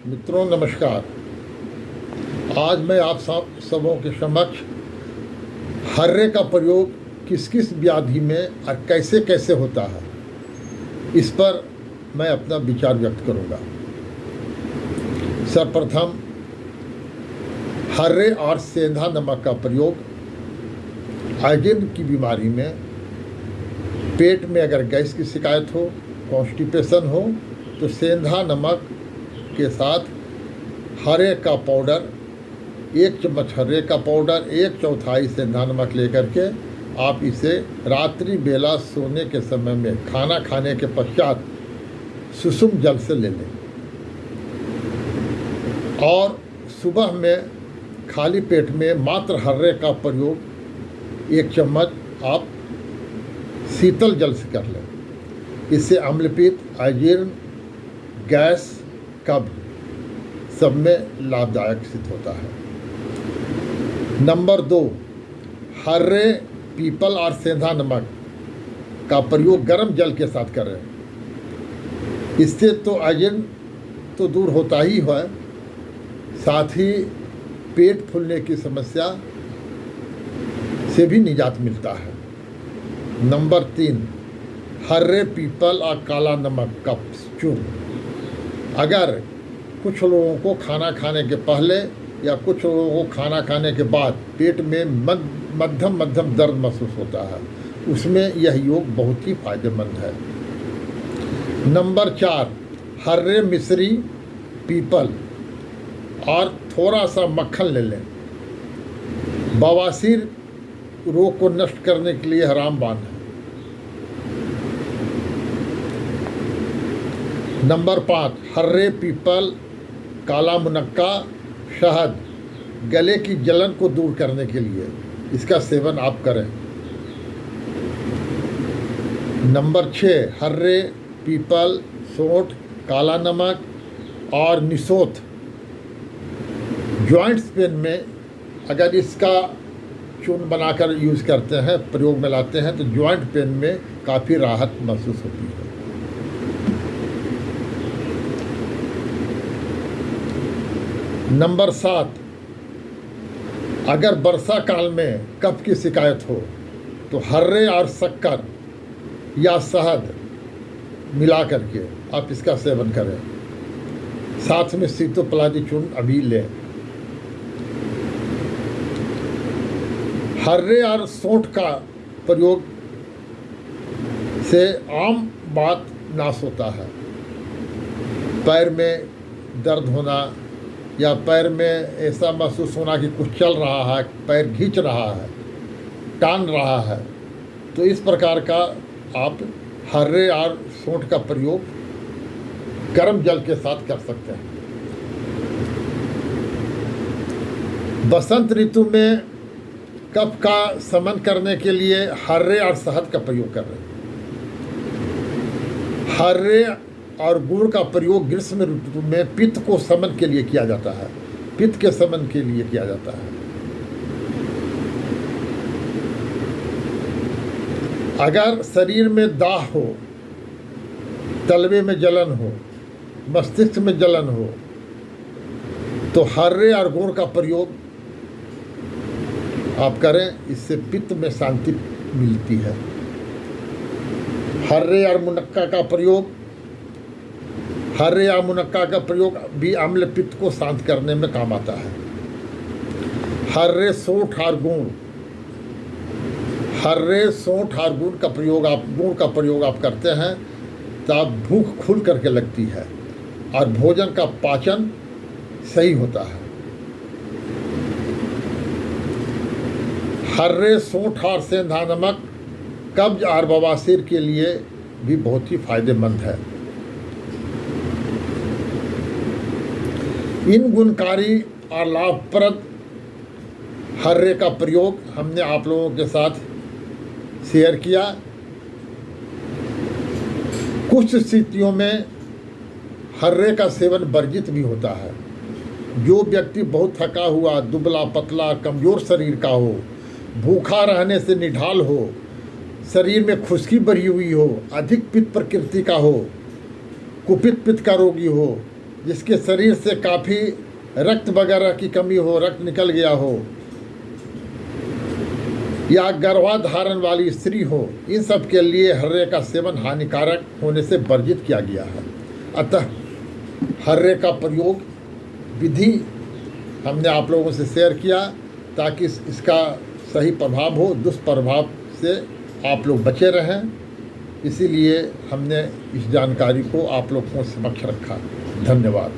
मित्रों नमस्कार। आज मैं आप सबों के समक्ष हर्रे का प्रयोग किस किस व्याधि में और कैसे कैसे होता है, इस पर मैं अपना विचार व्यक्त करूंगा। सर्वप्रथम हर्रे और सेंधा नमक का प्रयोग अजीर्ण की बीमारी में, पेट में अगर गैस की शिकायत हो, कॉन्स्टिपेशन हो, तो सेंधा नमक के साथ हरे का पाउडर, 1 चम्मच हरे का पाउडर, 1/4 सेंधा नमक लेकर के आप इसे रात्रि बेला सोने के समय में खाना खाने के पश्चात सुसुम जल से ले लें और सुबह में खाली पेट में मात्र हर्रे का प्रयोग 1 चम्मच आप शीतल जल से कर लें। इससे अम्लपित्त, अजीर्ण, गैस, कब्ज सब में लाभदायक सिद्ध होता है। नंबर 2, हर्रे, पीपल और सेंधा नमक का प्रयोग गर्म जल के साथ करें। इससे तो अजीर्ण तो दूर होता ही है, साथ ही पेट फूलने की समस्या से भी निजात मिलता है। नंबर 3, हर्रे, पीपल और काला नमक का चूर्ण। अगर कुछ लोगों को खाना खाने के पहले या कुछ लोगों को खाना खाने के बाद पेट में मध्यम दर्द महसूस होता है, उसमें यह योग बहुत ही फायदेमंद है। नंबर 4, हर्रे, मिश्री, पीपल और थोड़ा सा मक्खन ले लें। बवासीर रोग को नष्ट करने के लिए रामबाण है। नंबर 5, हर्रे, पीपल, काला मुनक्का, शहद गले की जलन को दूर करने के लिए इसका सेवन आप करें। नंबर 6, हर्रे, पीपल, सौंठ, काला नमक और निसोथ जॉइंट्स पेन में अगर इसका चूर्ण बनाकर यूज़ करते हैं, प्रयोग में लाते हैं, तो जॉइंट पेन में काफ़ी राहत महसूस होती है। नंबर 7, अगर वर्षा काल में कफ की शिकायत हो तो हर्रे और शक्कर या शहद मिला करके आप इसका सेवन करें। साथ में सीतोपलादी चूर्ण अभी लें। हर्रे और सौंठ का प्रयोग से आम बात नाश होता है। पैर में दर्द होना या पैर में ऐसा महसूस होना कि कुछ चल रहा है, पैर खींच रहा है, टान रहा है, तो इस प्रकार का आप हर्रे और सौंठ का प्रयोग गर्म जल के साथ कर सकते हैं। बसंत ऋतु में कफ का शमन करने के लिए हर्रे और शहद का प्रयोग कर रहे हैं। हर्रे और गुड़ का प्रयोग ग्रीष्म ऋतु में पित्त को शमन के लिए किया जाता है, पित्त के शमन के लिए किया जाता है। अगर शरीर में दाह हो, तलवे में जलन हो, मस्तिष्क में जलन हो, तो हर्रे और गुड़ का प्रयोग आप करें, इससे पित्त में शांति मिलती है। हर्रे और मुनक्का का प्रयोग भी अम्ल पित्त को शांत करने में काम आता है। हर्रे, सौंठ और गुड़ का प्रयोग आप करते हैं तो आप भूख खुल करके लगती है और भोजन का पाचन सही होता है। हर्रे, सौंठ और सेंधा नमक कब्ज और बवासीर के लिए भी बहुत ही फायदेमंद है। इन गुणकारी और लाभप्रद हर्रे का प्रयोग हमने आप लोगों के साथ शेयर किया। कुछ स्थितियों में हर्रे का सेवन वर्जित भी होता है। जो व्यक्ति बहुत थका हुआ, दुबला पतला, कमज़ोर शरीर का हो, भूखा रहने से निढाल हो, शरीर में खुश्की बढ़ी हुई हो, अधिक पित्त प्रकृति का हो, कुपित पित्त का रोगी हो, जिसके शरीर से काफ़ी रक्त वगैरह की कमी हो, रक्त निकल गया हो, या गर्भाधारण वाली स्त्री हो, इन सब के लिए हर्रे का सेवन हानिकारक होने से वर्जित किया गया है। अतः हर्रे का प्रयोग विधि हमने आप लोगों से शेयर किया ताकि इसका सही प्रभाव हो, दुष्प्रभाव से आप लोग बचे रहें। इसीलिए हमने इस जानकारी को आप लोगों को समक्ष रखा। धन्यवाद।